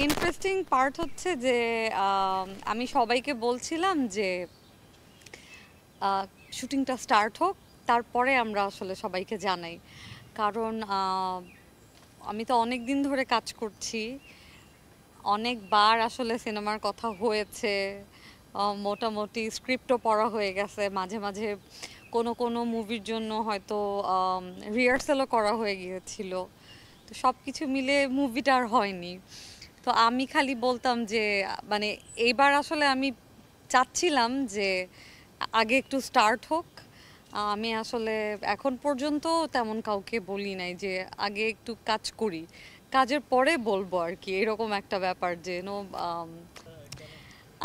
Interesting part হচ্ছে যে আমি সবাইকে বলছিলাম যে শুটিংটা স্টার্ট হোক, তারপরে আমরা আসলে সবাইকে জানাই। কারণ আমি তো অনেক দিন ধরে কাজ করছি, অনেকবার আসলে সিনেমার কথা হয়েছে, মোটামুটি স্ক্রিপ্টও পড়া হয়ে গেছে, মাঝে মাঝে কোনো কোনো মুভির জন্য হয়তো রিহার্সালও করা হয়ে গিয়েছিল। তো সব কিছু মিলে মুভিটা আর হয়নি। তো আমি খালি বলতাম যে মানে এইবার আসলে আমি চাচ্ছিলাম যে আগে একটু স্টার্ট হোক। আমি আসলে এখন পর্যন্ত তেমন কাউকে বলি নাই যে আগে একটু কাজ করি, কাজের পরে বলবো আর কি, এরকম একটা ব্যাপার যে নো।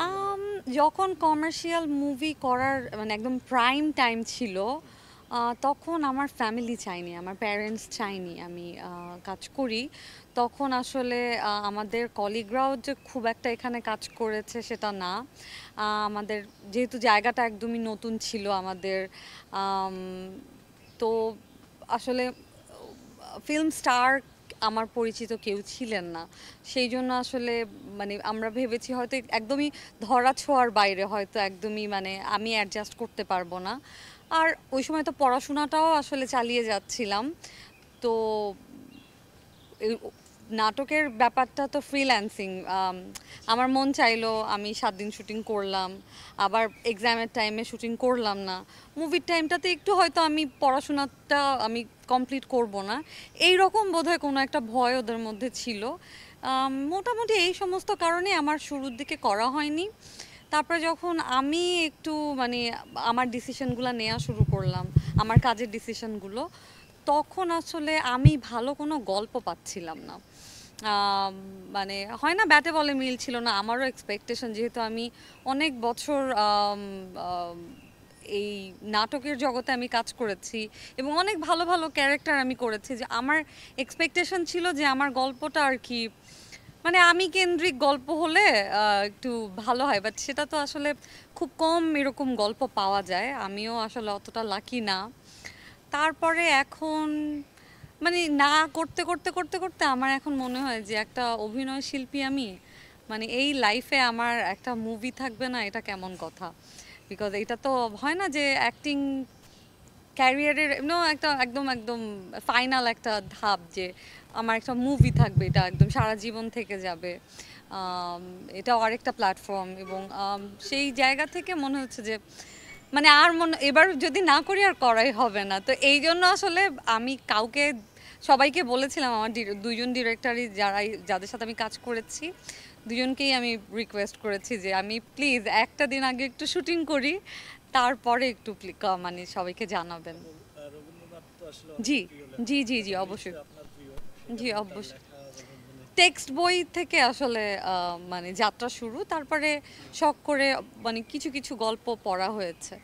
আম, যখন কমার্শিয়াল মুভি করার মানে একদম প্রাইম টাইম ছিল, তখন আমার ফ্যামিলি চায়নি, আমার প্যারেন্টস চায়নি আমি কাজ করি। তখন আসলে আমাদের কলিগরাও যে খুব একটা এখানে কাজ করেছে সেটা না। আমাদের যেহেতু জায়গাটা একদমই নতুন ছিল আমাদের, আম, তো আসলে ফিল্ম স্টার আমার পরিচিত কেউ ছিলেন না। সেই জন্য আসলে মানে আমরা ভেবেছি হয়তো একদমই ধরা ছোঁয়ার বাইরে, হয়তো একদমই মানে আমি অ্যাডজাস্ট করতে পারবো না। আর ওই সময় তো পড়াশোনাটাও আসলে চালিয়ে যাচ্ছিলাম। তো এই নাটকের ব্যাপারটা তো ফ্রিল্যান্সিং। আমার মন চাইলো আমি 7 দিন শুটিং করলাম, আবার এক্সামের টাইমে শুটিং করলাম না, মুভির টাইমটাতে একটু হয়তো আমি পড়াশোনাটা আমি কমপ্লিট করব না, এই রকম বোধহয় কোনো একটা ভয় ওদের মধ্যে ছিল। মোটামুটি এই সমস্ত কারণে আমার শুরুর দিকে করা হয়নি। তারপরে যখন আমি একটু মানে আমার ডিসিশনগুলো নেওয়া শুরু করলাম, আমার কাজের ডিসিশনগুলো, তখন আসলে আমি ভালো কোনো গল্প পাচ্ছিলাম না। আম, মানে হয় না, ব্যাটে বলে মিল ছিল না। আমারও এক্সপেকটেশন, যেহেতু আমি অনেক বছর এই নাটকের জগতে আমি কাজ করেছি এবং অনেক ভালো ভালো ক্যারেক্টার আমি করেছি, যে আমার এক্সপেকটেশন ছিল যে আমার গল্পটা আর কি মানে আমি কেন্দ্রিক গল্প হলে একটু ভালো হয়, বাট সেটা তো আসলে খুব কম এরকম গল্প পাওয়া যায়, আমিও আসলে অতটা লাকি না। তারপরে এখন মানে না করতে করতে করতে করতে আমার এখন মনে হয় যে একটা অভিনয় শিল্পী আমি, মানে এই লাইফে আমার একটা মুভি থাকবে না, এটা কেমন কথা। বিকজ এটা তো হয় না যে অ্যাক্টিং ক্যারিয়ারের একটা একদম একদম ফাইনাল একটা ধাপ, যে আমার একটা মুভি থাকবে, এটা একদম সারা জীবন থেকে যাবে। আম, এটাও আরেকটা প্ল্যাটফর্ম, এবং সেই জায়গা থেকে মনে হচ্ছে যে মানে আর মনে এবার যদি না করি আর করাই হবে না। তো এই জন্য আসলে আমি কাউকে সবাইকে বলেছিলাম, আমার দুইজন ডিরেক্টরই যাদের সাথে আমি কাজ করেছি, দুজনকেই আমি রিকোয়েস্ট করেছি যে আমি প্লিজ একটা দিন আগে একটু শুটিং করি, তারপরে একটু মানে সবাইকে জানাবেন। রবীন্দ্রনাথ তো আসলে জি অনেক প্রিয় জি লেখক, জি জি তাহলে অবশ্যই। নিশ্চয়ই আপনার প্রিয়। সেটা জি থেকে তার অবশ্যই। লেখা মানে টেক্সট বই থেকে আসলে মানে যাত্রা শুরু, তারপরে শখ করে মানে কিছু কিছু গল্প পড়া হয়েছে।